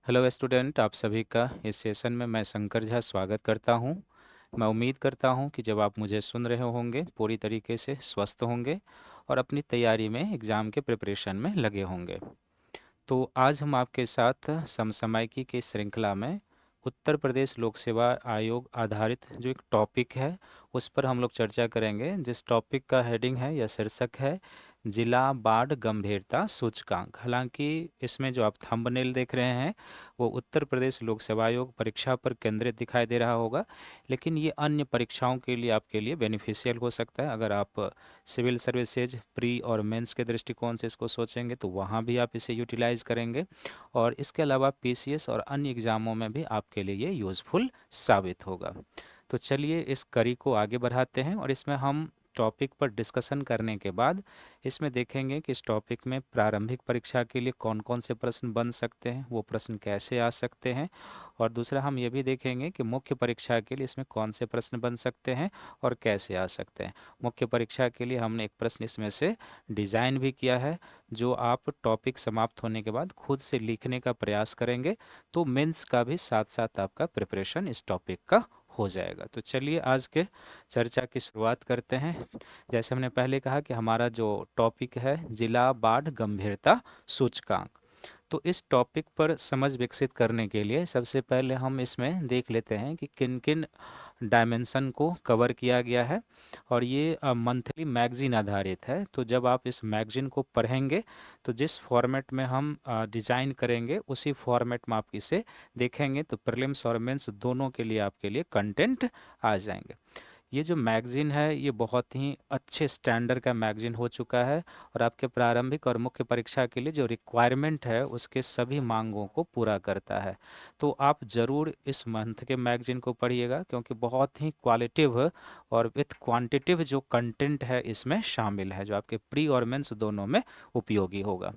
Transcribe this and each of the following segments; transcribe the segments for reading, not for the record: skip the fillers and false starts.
Hello student, आप सभी का इस सेशन में मैं शंकर झा स्वागत करता हूं। मैं उम्मीद करता हूं कि जब आप मुझे सुन रहे होंगे पूरी तरीके से स्वस्थ होंगे और अपनी तैयारी में एग्ज़ाम के प्रिपरेशन में लगे होंगे। तो आज हम आपके साथ समसामयिकी की श्रृंखला में उत्तर प्रदेश लोक सेवा आयोग आधारित जो एक टॉपिक है उस पर हम लोग चर्चा करेंगे, जिस टॉपिक का हेडिंग है या शीर्षक है जिला बाढ़ गंभीरता सूचकांक। हालांकि इसमें जो आप थंबनेल देख रहे हैं वो उत्तर प्रदेश लोक सेवा आयोग परीक्षा पर केंद्रित दिखाई दे रहा होगा, लेकिन ये अन्य परीक्षाओं के लिए आपके लिए बेनिफिशियल हो सकता है। अगर आप सिविल सर्विसेज प्री और मेंस के दृष्टिकोण से इसको सोचेंगे तो वहाँ भी आप इसे यूटिलाइज करेंगे, और इसके अलावा पीसीएस और अन्य एग्जामों में भी आपके लिए ये यूज़फुल साबित होगा। तो चलिए इस कड़ी को आगे बढ़ाते हैं और इसमें हम टॉपिक पर डिस्कशन करने के बाद इसमें देखेंगे कि इस टॉपिक में प्रारंभिक परीक्षा के लिए कौन कौन से प्रश्न बन सकते हैं, वो प्रश्न कैसे आ सकते हैं, और दूसरा हम ये भी देखेंगे कि मुख्य परीक्षा के लिए इसमें कौन से प्रश्न बन सकते हैं और कैसे आ सकते हैं। मुख्य परीक्षा के लिए हमने एक प्रश्न इसमें से डिज़ाइन भी किया है, जो आप टॉपिक समाप्त होने के बाद खुद से लिखने का प्रयास करेंगे तो मेंस का भी साथ साथ आपका प्रिपरेशन इस टॉपिक का हो जाएगा। तो चलिए आज के चर्चा की शुरुआत करते हैं। जैसे हमने पहले कहा कि हमारा जो टॉपिक है जिला बाढ़ गंभीरता सूचकांक, तो इस टॉपिक पर समझ विकसित करने के लिए सबसे पहले हम इसमें देख लेते हैं कि किन किन डायमेंशन को कवर किया गया है। और ये मंथली मैगजीन आधारित है, तो जब आप इस मैगजीन को पढ़ेंगे तो जिस फॉर्मेट में हम डिज़ाइन करेंगे उसी फॉर्मेट में आप इसे देखेंगे तो प्रीलिम्स और मेंस दोनों के लिए आपके लिए कंटेंट आ जाएंगे। ये जो मैगज़ीन है ये बहुत ही अच्छे स्टैंडर्ड का मैगज़ीन हो चुका है और आपके प्रारंभिक और मुख्य परीक्षा के लिए जो रिक्वायरमेंट है उसके सभी मांगों को पूरा करता है। तो आप ज़रूर इस मंथ के मैगज़ीन को पढ़िएगा, क्योंकि बहुत ही क्वालिटिव और विथ क्वांटिटिव जो कंटेंट है इसमें शामिल है, जो आपके प्री और मेंस दोनों में उपयोगी होगा।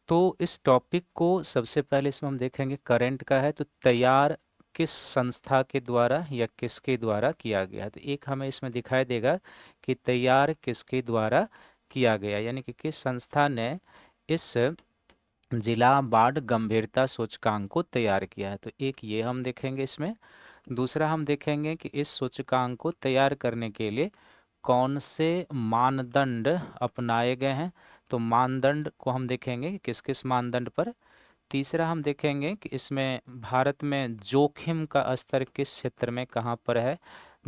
तो इस टॉपिक को सबसे पहले इसमें हम देखेंगे करंट का है, तो तैयार किस संस्था के द्वारा या किसके द्वारा किया गया। तो एक हमें इसमें दिखाई देगा कि तैयार किसके द्वारा किया गया, यानी कि किस संस्था ने इस जिला बाढ़ गंभीरता सूचकांक को तैयार किया है। तो एक ये हम देखेंगे इसमें। दूसरा हम देखेंगे कि इस सूचकांक को तैयार करने के लिए कौन से मानदंड अपनाए गए हैं, तो मानदंड को हम देखेंगे कि किस किस मानदंड पर। तीसरा हम देखेंगे कि इसमें भारत में जोखिम का स्तर किस क्षेत्र में कहाँ पर है।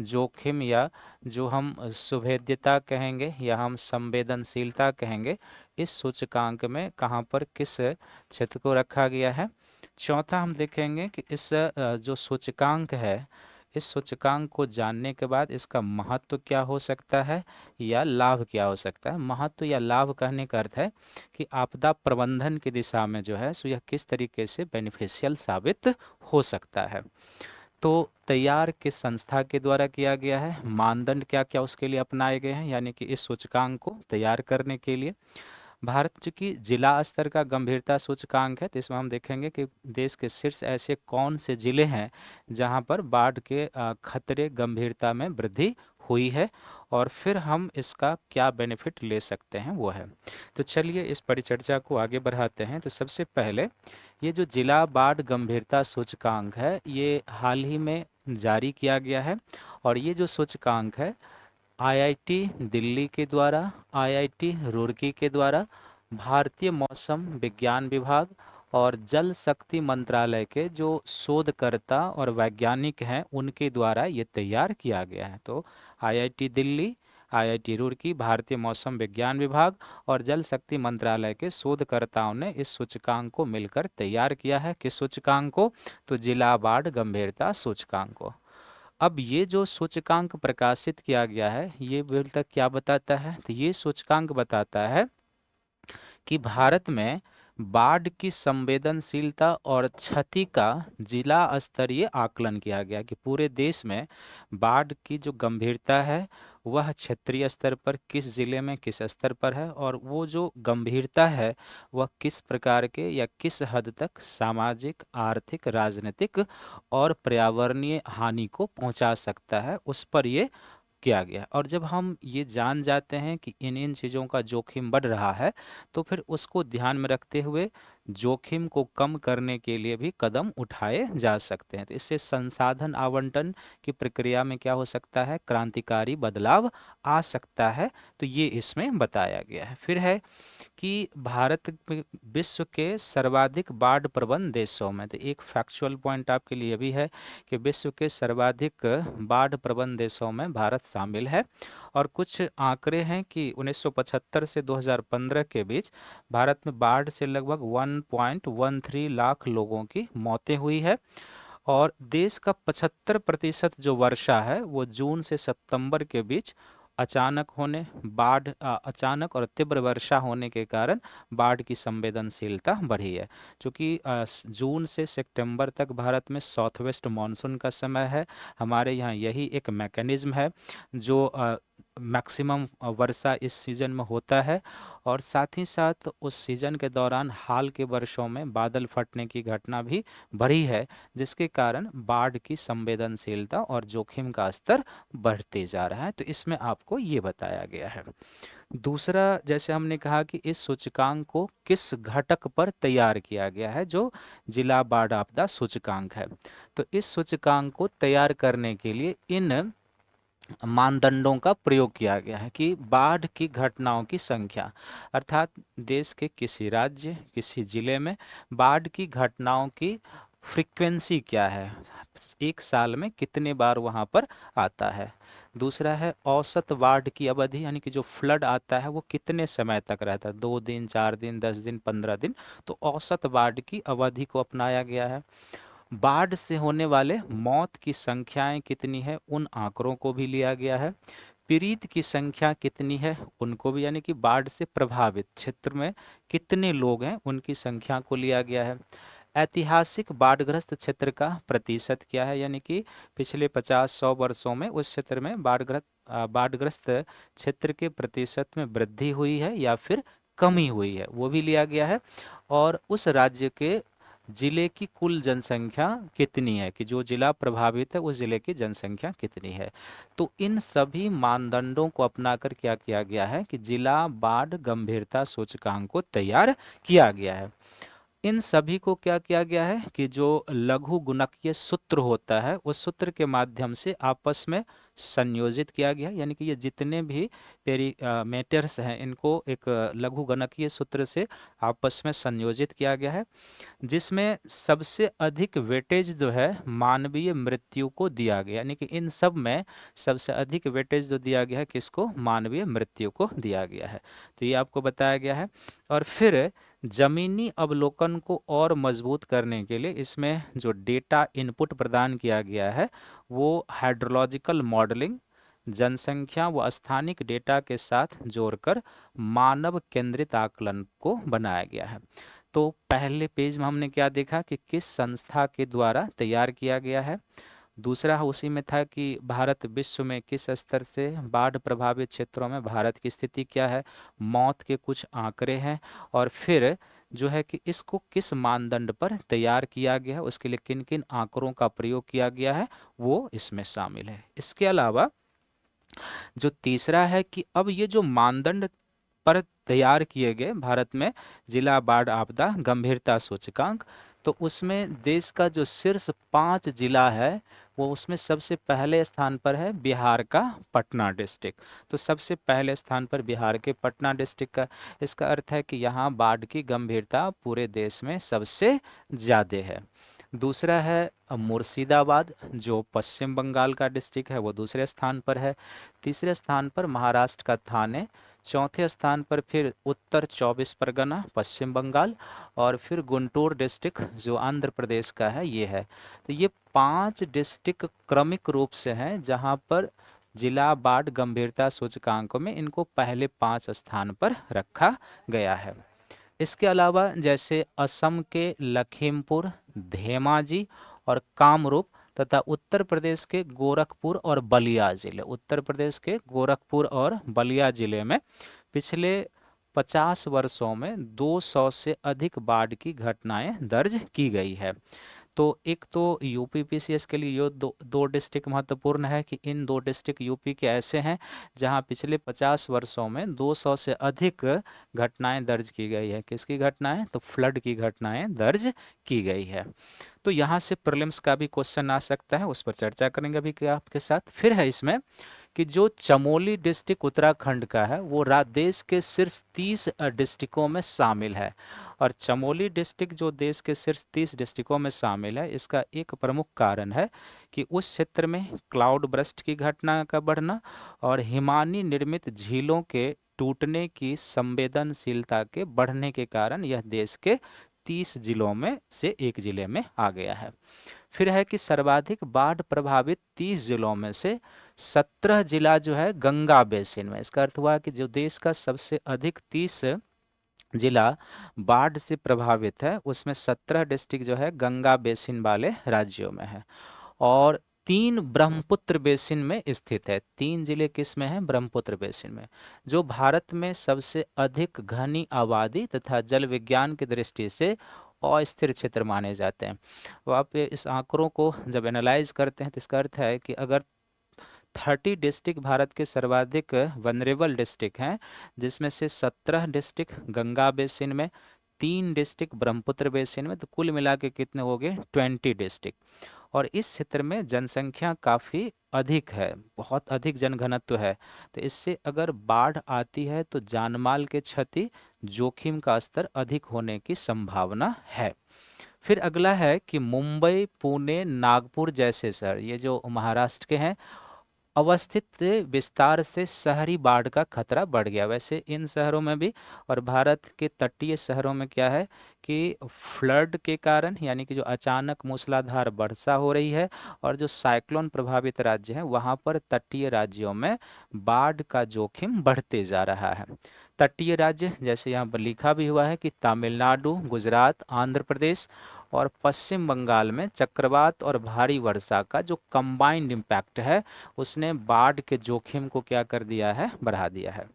जोखिम या जो हम सुभेद्यता कहेंगे या हम संवेदनशीलता कहेंगे, इस सूचकांक में कहाँ पर किस क्षेत्र को रखा गया है। चौथा हम देखेंगे कि इस जो सूचकांक है, इस सूचकांक को जानने के बाद इसका महत्व क्या हो सकता है या लाभ क्या हो सकता है। महत्व या लाभ कहने का अर्थ है कि आपदा प्रबंधन की दिशा में जो है सो यह किस तरीके से बेनिफिशियल साबित हो सकता है। तो तैयार किस संस्था के द्वारा किया गया है, मानदंड क्या क्या उसके लिए अपनाए गए हैं, यानी कि इस सूचकांक को तैयार करने के लिए। भारत चूंकि जिला स्तर का गंभीरता सूचकांक है, तो इसमें हम देखेंगे कि देश के शीर्ष ऐसे कौन से जिले हैं जहां पर बाढ़ के खतरे गंभीरता में वृद्धि हुई है, और फिर हम इसका क्या बेनिफिट ले सकते हैं वो है। तो चलिए इस परिचर्चा को आगे बढ़ाते हैं। तो सबसे पहले ये जो जिला बाढ़ गंभीरता सूचकांक है ये हाल ही में जारी किया गया है, और ये जो सूचकांक है आईआईटी दिल्ली के द्वारा, आईआईटी रुड़की के द्वारा, भारतीय मौसम विज्ञान विभाग और जल शक्ति मंत्रालय के जो शोधकर्ता और वैज्ञानिक हैं उनके द्वारा ये तैयार किया गया है। तो आईआईटी दिल्ली, आईआईटी रुड़की, भारतीय मौसम विज्ञान विभाग और जल शक्ति मंत्रालय के शोधकर्ताओं ने इस सूचकांक को मिलकर तैयार किया है। किस सूचकांक को, तो जिला बाढ़ गंभीरता सूचकांक को। अब ये जो सूचकांक प्रकाशित किया गया है ये अभी तक क्या बताता है, तो ये सूचकांक बताता है कि भारत में बाढ़ की संवेदनशीलता और क्षति का जिला स्तरीय आकलन किया गया कि पूरे देश में बाढ़ की जो गंभीरता है वह क्षेत्रीय स्तर पर किस जिले में किस स्तर पर है, और वो जो गंभीरता है वह किस प्रकार के या किस हद तक सामाजिक, आर्थिक, राजनीतिक और पर्यावरणीय हानि को पहुंचा सकता है, उस पर ये किया गया। और जब हम ये जान जाते हैं कि इन इन चीज़ों का जोखिम बढ़ रहा है तो फिर उसको ध्यान में रखते हुए जोखिम को कम करने के लिए भी कदम उठाए जा सकते हैं। तो इससे संसाधन आवंटन की प्रक्रिया में क्या हो सकता है, क्रांतिकारी बदलाव आ सकता है। तो ये इसमें बताया गया है। फिर है कि भारत विश्व के सर्वाधिक बाढ़ प्रवण देशों में, तो एक फैक्चुअल पॉइंट आपके लिए भी है कि विश्व के सर्वाधिक बाढ़ प्रवण देशों में भारत शामिल है। और कुछ आंकड़े हैं कि 1975 से 2015 के बीच भारत में बाढ़ से लगभग 1.13 लाख लोगों की मौतें हुई है। और देश का 75% जो वर्षा है वो जून से सितंबर के बीच अचानक और तीव्र वर्षा होने के कारण बाढ़ की संवेदनशीलता बढ़ी है। क्योंकि जून से सितंबर तक भारत में साउथ वेस्ट मानसून का समय है। हमारे यहाँ यही एक मैकेनिज्म है जो मैक्सिमम वर्षा इस सीजन में होता है। और साथ ही साथ उस सीजन के दौरान हाल के वर्षों में बादल फटने की घटना भी बढ़ी है, जिसके कारण बाढ़ की संवेदनशीलता और जोखिम का स्तर बढ़ते जा रहा है। तो इसमें आपको ये बताया गया है। दूसरा, जैसे हमने कहा कि इस सूचकांक को किस घटक पर तैयार किया गया है, जो जिला बाढ़ आपदा सूचकांक है। तो इस सूचकांक को तैयार करने के लिए इन मानदंडों का प्रयोग किया गया है कि बाढ़ की घटनाओं की संख्या, अर्थात देश के किसी राज्य, किसी जिले में बाढ़ की घटनाओं की फ्रीक्वेंसी क्या है, एक साल में कितने बार वहां पर आता है। दूसरा है औसत बाढ़ की अवधि, यानी कि जो फ्लड आता है वो कितने समय तक रहता है, 2 दिन, 4 दिन, 10 दिन, 15 दिन। तो औसत बाढ़ की अवधि को अपनाया गया है। बाढ़ से होने वाले मौत की संख्याएं कितनी है, उन आंकड़ों को भी लिया गया है। पीड़ित की संख्या कितनी है उनको भी, यानी कि बाढ़ से प्रभावित क्षेत्र में कितने लोग हैं उनकी संख्या को लिया गया है। ऐतिहासिक बाढ़ग्रस्त क्षेत्र का प्रतिशत क्या है, यानी कि पिछले 50-100 वर्षों में उस क्षेत्र में बाढ़ग्रस्त क्षेत्र के प्रतिशत में वृद्धि हुई है या फिर कमी हुई है, वो भी लिया गया है। और उस राज्य के जिले की कुल जनसंख्या कितनी है, कि जो जिला प्रभावित है उस जिले की जनसंख्या कितनी है। तो इन सभी मानदंडों को अपनाकर क्या किया गया है कि जिला बाढ़ गंभीरता सूचकांक को तैयार किया गया है। इन सभी को क्या किया गया है कि जो लघु गुणकीय सूत्र होता है उस सूत्र के माध्यम से आपस में संयोजित किया गया, यानी कि ये जितने भी मेटर्स हैं इनको एक लघु गणकीय सूत्र से आपस में संयोजित किया गया है, जिसमें सबसे अधिक वेटेज जो है मानवीय मृत्यु को दिया गया, यानी कि इन सब में सबसे अधिक वेटेज जो दिया गया है किसको, मानवीय मृत्यु को दिया गया है। तो ये आपको बताया गया है। और फिर जमीनी अवलोकन को और मजबूत करने के लिए इसमें जो डेटा इनपुट प्रदान किया गया है वो हाइड्रोलॉजिकल मॉडलिंग, जनसंख्या व स्थानिक डेटा के साथ जोड़कर मानव केंद्रित आकलन को बनाया गया है। तो पहले पेज में हमने क्या देखा कि किस संस्था के द्वारा तैयार किया गया है। दूसरा उसी में था कि भारत विश्व में किस स्तर से बाढ़ प्रभावित क्षेत्रों में भारत की स्थिति क्या है, मौत के कुछ आंकड़े हैं। और फिर जो है कि इसको किस मानदंड पर तैयार किया गया है, उसके लिए किन किन आंकड़ों का प्रयोग किया गया है वो इसमें शामिल है। इसके अलावा जो तीसरा है कि अब ये जो मानदंड पर तैयार किए गए भारत में जिला बाढ़ आपदा गंभीरता सूचकांक, तो उसमें देश का जो शीर्ष 5 जिला है वो उसमें सबसे पहले स्थान पर है बिहार का पटना डिस्ट्रिक्ट। तो सबसे पहले स्थान पर बिहार के पटना डिस्ट्रिक्ट का, इसका अर्थ है कि यहाँ बाढ़ की गंभीरता पूरे देश में सबसे ज़्यादा है। दूसरा है मुर्शिदाबाद, जो पश्चिम बंगाल का डिस्ट्रिक्ट है, वो दूसरे स्थान पर है। तीसरे स्थान पर महाराष्ट्र का थाने। चौथे स्थान पर फिर उत्तर 24 परगना पश्चिम बंगाल। और फिर गुंटूर डिस्ट्रिक्ट जो आंध्र प्रदेश का है ये है। तो ये 5 डिस्ट्रिक्ट क्रमिक रूप से हैं जहां पर जिला बाढ़ गंभीरता सूचकांकों में इनको पहले 5 स्थान पर रखा गया है। इसके अलावा जैसे असम के लखीमपुर, धेमाजी और कामरूप तथा उत्तर प्रदेश के गोरखपुर और बलिया जिले, उत्तर प्रदेश के गोरखपुर और बलिया जिले में पिछले 50 वर्षों में 200 से अधिक बाढ़ की घटनाएं दर्ज की गई है। तो एक तो यूपी पीसीएस के लिए ये दो डिस्ट्रिक्ट महत्वपूर्ण है कि इन दो डिस्ट्रिक्ट यूपी के ऐसे हैं जहां पिछले 50 वर्षों में 200 से अधिक घटनाएं दर्ज की गई है। किसकी घटनाएं? तो फ्लड की घटनाएं दर्ज की गई है। तो यहाँ से प्रीलिम्स का भी क्वेश्चन आ सकता है, उस पर चर्चा करेंगे अभी क्या आपके साथ। फिर है इसमें कि जो चमोली डिस्ट्रिक्ट उत्तराखंड का है वो देश के शीर्ष 30 डिस्ट्रिक्टों में शामिल है। और चमोली डिस्ट्रिक्ट जो देश के शीर्ष 30 डिस्ट्रिक्टों में शामिल है, इसका एक प्रमुख कारण है कि उस क्षेत्र में क्लाउड बर्स्ट की घटना का बढ़ना और हिमानी निर्मित झीलों के टूटने की संवेदनशीलता के बढ़ने के कारण यह देश के 30 जिलों में से एक जिले में आ गया है। फिर है कि सर्वाधिक बाढ़ प्रभावित 30 जिलों में से 17 जिला जो है गंगा बेसिन में। इसका अर्थ हुआ कि जो देश का सबसे अधिक 30 जिला बाढ़ से प्रभावित है उसमें 17 डिस्ट्रिक्ट जो है गंगा बेसिन वाले राज्यों में है। और 3 ब्रह्मपुत्र बेसिन में स्थित है। 3 जिले किस में है? ब्रह्मपुत्र बेसिन में, जो भारत में सबसे अधिक घनी आबादी तथा जल विज्ञान की दृष्टि से अस्थिर क्षेत्र माने जाते हैं। तो आप इस आंकड़ों को जब एनालाइज करते हैं तो इसका अर्थ है कि अगर 30 डिस्ट्रिक्ट भारत के सर्वाधिक वनरेबल डिस्ट्रिक्ट हैं, जिसमें से 17 डिस्ट्रिक्ट गंगा बेसिन में, 3 डिस्ट्रिक्ट ब्रह्मपुत्र बेसिन में, तो कुल मिला के कितने हो गए? 20 डिस्ट्रिक्ट। और इस क्षेत्र में जनसंख्या काफ़ी अधिक है, बहुत अधिक जनघनत्व है। तो इससे अगर बाढ़ आती है तो जानमाल के क्षति जोखिम का स्तर अधिक होने की संभावना है। फिर अगला है कि मुंबई, पुणे, नागपुर जैसे शहर, ये जो महाराष्ट्र के हैं, अवस्थित विस्तार से शहरी बाढ़ का खतरा बढ़ गया। वैसे इन शहरों में भी और भारत के तटीय शहरों में क्या है कि फ्लड के कारण, यानी कि जो अचानक मूसलाधार वर्षा हो रही है और जो साइक्लोन प्रभावित राज्य हैं वहाँ पर तटीय राज्यों में बाढ़ का जोखिम बढ़ते जा रहा है। तटीय राज्य जैसे यहाँ पर लिखा भी हुआ है कि तमिलनाडु, गुजरात, आंध्र प्रदेश और पश्चिम बंगाल में चक्रवात और भारी वर्षा का जो कंबाइंड इम्पैक्ट है उसने बाढ़ के जोखिम को क्या कर दिया है? बढ़ा दिया है।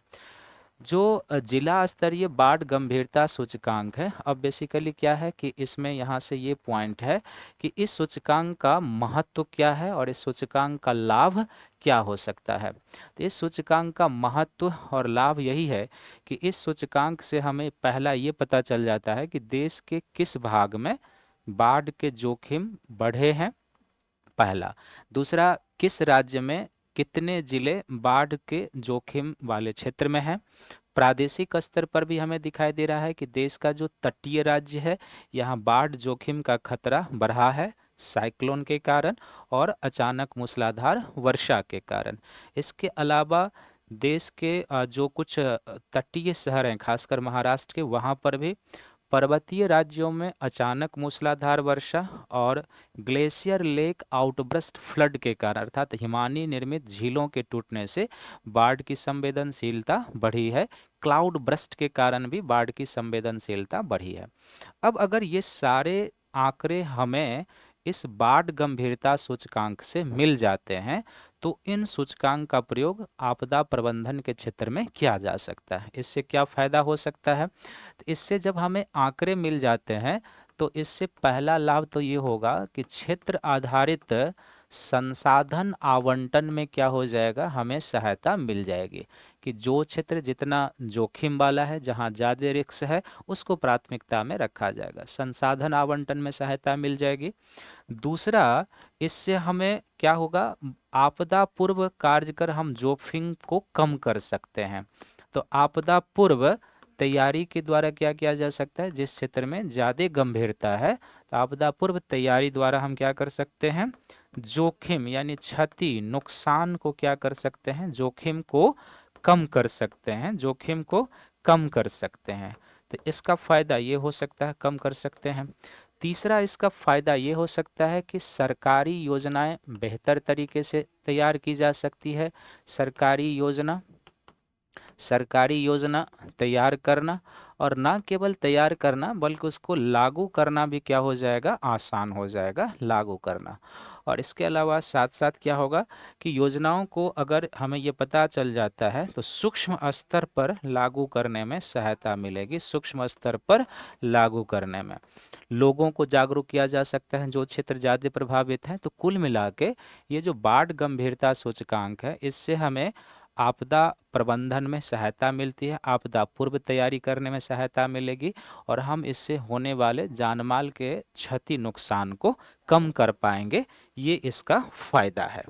जो जिला स्तरीय बाढ़ गंभीरता सूचकांक है, अब बेसिकली क्या है कि इसमें यहाँ से ये पॉइंट है कि इस सूचकांक का महत्व क्या है और इस सूचकांक का लाभ क्या हो सकता है। तो इस सूचकांक का महत्व और लाभ यही है कि इस सूचकांक से हमें पहला ये पता चल जाता है कि देश के किस भाग में बाढ़ के जोखिम बढ़े हैं, पहला। दूसरा, किस राज्य में कितने जिले बाढ़ के जोखिम वाले क्षेत्र में हैं। प्रादेशिक स्तर पर भी हमें दिखाई दे रहा है कि देश का जो तटीय राज्य है यहाँ बाढ़ जोखिम का खतरा बढ़ा है साइक्लोन के कारण और अचानक मूसलाधार वर्षा के कारण। इसके अलावा देश के जो कुछ तटीय शहर हैं खासकर महाराष्ट्र के, वहाँ पर भी पर्वतीय राज्यों में अचानक मूसलाधार वर्षा और ग्लेशियर लेक आउटबर्स्ट फ्लड के कारण अर्थात हिमानी निर्मित झीलों के टूटने से बाढ़ की संवेदनशीलता बढ़ी है। क्लाउड बर्स्ट के कारण भी बाढ़ की संवेदनशीलता बढ़ी है। अब अगर ये सारे आंकड़े हमें इस बाढ़ गंभीरता सूचकांक से मिल जाते हैं तो इन सूचकांक का प्रयोग आपदा प्रबंधन के क्षेत्र में किया जा सकता है। इससे क्या फायदा हो सकता है? तो इससे जब हमें आंकड़े मिल जाते हैं तो इससे पहला लाभ तो ये होगा कि क्षेत्र आधारित संसाधन आवंटन में क्या हो जाएगा? हमें सहायता मिल जाएगी कि जो क्षेत्र जितना जोखिम वाला है, जहाँ ज़्यादा रिस्क है, उसको प्राथमिकता में रखा जाएगा। संसाधन आवंटन में सहायता मिल जाएगी। दूसरा, इससे हमें क्या होगा? आपदा पूर्व कार्य कर हम जोखिम को कम कर सकते हैं। तो आपदा पूर्व तैयारी के द्वारा क्या किया जा सकता है? जिस क्षेत्र में ज़्यादा गंभीरता है तो आपदा पूर्व तैयारी द्वारा हम क्या कर सकते हैं? जोखिम यानी क्षति, नुकसान को क्या कर सकते हैं? जोखिम को कम कर सकते हैं, जोखिम को कम कर सकते हैं। तो इसका फायदा ये हो सकता है, कम कर सकते हैं। तीसरा, इसका फायदा ये हो सकता है कि सरकारी योजनाएं बेहतर तरीके से तैयार की जा सकती है। सरकारी योजना तैयार करना और ना केवल तैयार करना बल्कि उसको लागू करना भी क्या हो जाएगा? आसान हो जाएगा लागू करना। और इसके अलावा साथ साथ क्या होगा कि योजनाओं को अगर हमें ये पता चल जाता है तो सूक्ष्म स्तर पर लागू करने में सहायता मिलेगी। सूक्ष्म स्तर पर लागू करने में लोगों को जागरूक किया जा सकता है जो क्षेत्र ज़्यादा प्रभावित हैं। तो कुल मिला के ये जो बाढ़ गंभीरता सूचकांक है, इससे हमें आपदा प्रबंधन में सहायता मिलती है, आपदा पूर्व तैयारी करने में सहायता मिलेगी, और हम इससे होने वाले जानमाल के क्षति नुकसान को कम कर पाएंगे। ये इसका फायदा है।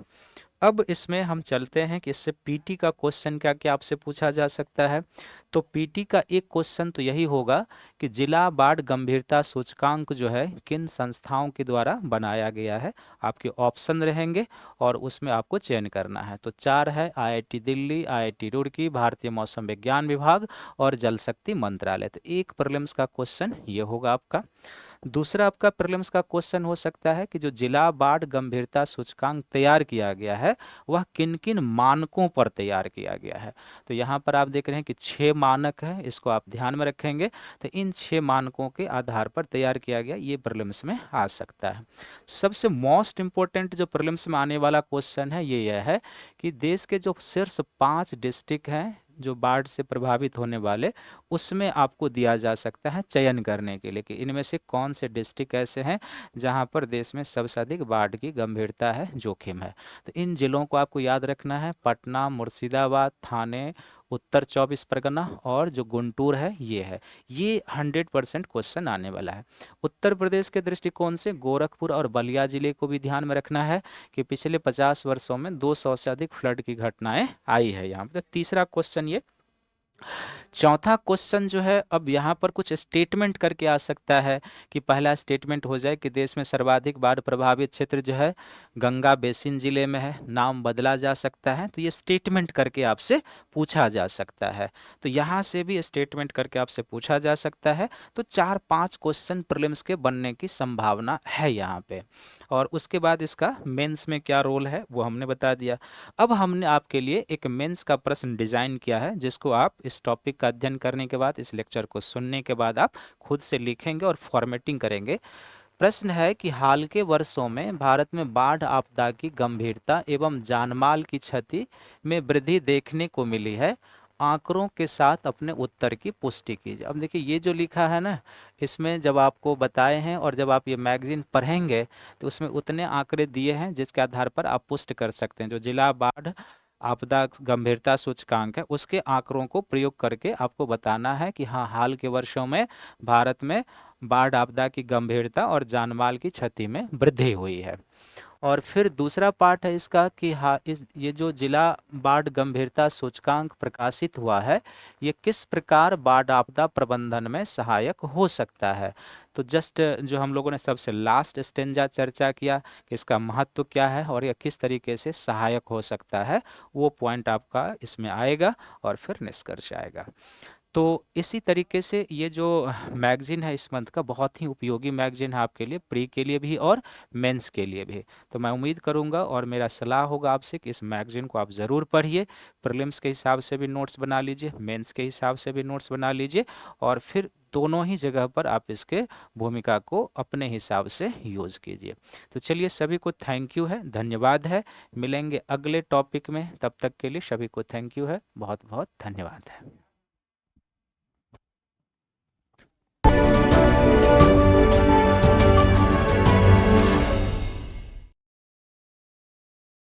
अब इसमें हम चलते हैं कि इससे पीटी का क्वेश्चन क्या क्या आपसे पूछा जा सकता है। तो पीटी का एक क्वेश्चन तो यही होगा कि जिला बाढ़ गंभीरता सूचकांक जो है किन संस्थाओं के द्वारा बनाया गया है। आपके ऑप्शन रहेंगे और उसमें आपको चयन करना है। तो 4 है, आईआईटी दिल्ली, आईआईटी रुड़की, भारतीय मौसम विज्ञान विभाग और जल शक्ति मंत्रालय। तो एक प्रीलिम्स का क्वेश्चन ये होगा आपका। दूसरा आपका प्रीलिम्स का क्वेश्चन हो सकता है कि जो जिला बाढ़ गंभीरता सूचकांक तैयार किया गया है वह किन किन मानकों पर तैयार किया गया है। तो यहाँ पर आप देख रहे हैं कि 6 मानक है, इसको आप ध्यान में रखेंगे। तो इन 6 मानकों के आधार पर तैयार किया गया, ये प्रीलिम्स में आ सकता है। सबसे मोस्ट इंपॉर्टेंट जो प्रीलिम्स में आने वाला क्वेश्चन है ये यह है कि देश के जो शीर्ष 5 डिस्ट्रिक्ट हैं जो बाढ़ से प्रभावित होने वाले, उसमें आपको दिया जा सकता है चयन करने के लिए कि इनमें से कौन से डिस्ट्रिक्ट ऐसे हैं जहां पर देश में सबसे अधिक बाढ़ की गंभीरता है, जोखिम है। तो इन जिलों को आपको याद रखना है, पटना, मुर्शिदाबाद, थाने, उत्तर 24 परगना और जो गुंटूर है ये है। ये 100% क्वेश्चन आने वाला है। उत्तर प्रदेश के दृष्टिकोण से गोरखपुर और बलिया जिले को भी ध्यान में रखना है कि पिछले 50 वर्षों में 200 से अधिक फ्लड की घटनाएं आई है यहाँ पर। तो तीसरा क्वेश्चन ये। चौथा क्वेश्चन जो है, अब यहाँ पर कुछ स्टेटमेंट करके आ सकता है कि पहला स्टेटमेंट हो जाए कि देश में सर्वाधिक बाढ़ प्रभावित क्षेत्र जो है गंगा बेसिन जिले में है, नाम बदला जा सकता है। तो ये स्टेटमेंट करके आपसे पूछा जा सकता है। तो यहाँ से भी स्टेटमेंट करके आपसे पूछा जा सकता है। तो 4-5 क्वेश्चन प्रीलिम्स के बनने की संभावना है यहाँ पे। और उसके बाद इसका मेंस में क्या रोल है वो हमने बता दिया। अब हमने आपके लिए एक मेंस का प्रश्न डिजाइन किया है जिसको आप इस टॉपिक का अध्ययन करने के बाद, इस लेक्चर को सुनने के बाद आप खुद से लिखेंगे और फॉर्मेटिंग करेंगे। प्रश्न है कि हाल के वर्षों में भारत में बाढ़ आपदा की गंभीरता एवं जानमाल की क्षति में वृद्धि देखने को मिली है। आंकड़ों के साथ अपने उत्तर की पुष्टि कीजिए। अब देखिए ये जो लिखा है ना, इसमें जब आपको बताए हैं और जब आप ये मैगजीन पढ़ेंगे तो उसमें उतने आंकड़े दिए हैं जिसके आधार पर आप पुष्ट कर सकते हैं। जो जिला बाढ़ आपदा गंभीरता सूचकांक है उसके आंकड़ों को प्रयोग करके आपको बताना है कि हाँ, हाल के वर्षों में भारत में बाढ़ आपदा की गंभीरता और जानमाल की क्षति में वृद्धि हुई है। और फिर दूसरा पार्ट है इसका कि हाँ, ये जो जिला बाढ़ गंभीरता सूचकांक प्रकाशित हुआ है ये किस प्रकार बाढ़ आपदा प्रबंधन में सहायक हो सकता है। तो जस्ट जो हम लोगों ने सबसे लास्ट स्टेंजा चर्चा किया कि इसका महत्व क्या है और यह किस तरीके से सहायक हो सकता है, वो पॉइंट आपका इसमें आएगा और फिर निष्कर्ष आएगा। तो इसी तरीके से ये जो मैगजीन है इस मंथ का बहुत ही उपयोगी मैगजीन है आपके लिए, प्री के लिए भी और मेंस के लिए भी। तो मैं उम्मीद करूंगा और मेरा सलाह होगा आपसे कि इस मैगजीन को आप ज़रूर पढ़िए। प्रीलिम्स के हिसाब से भी नोट्स बना लीजिए, मेंस के हिसाब से भी नोट्स बना लीजिए, और फिर दोनों ही जगह पर आप इसके भूमिका को अपने हिसाब से यूज़ कीजिए। तो चलिए, सभी को थैंक यू है, धन्यवाद है। मिलेंगे अगले टॉपिक में, तब तक के लिए सभी को थैंक यू है, बहुत बहुत धन्यवाद है।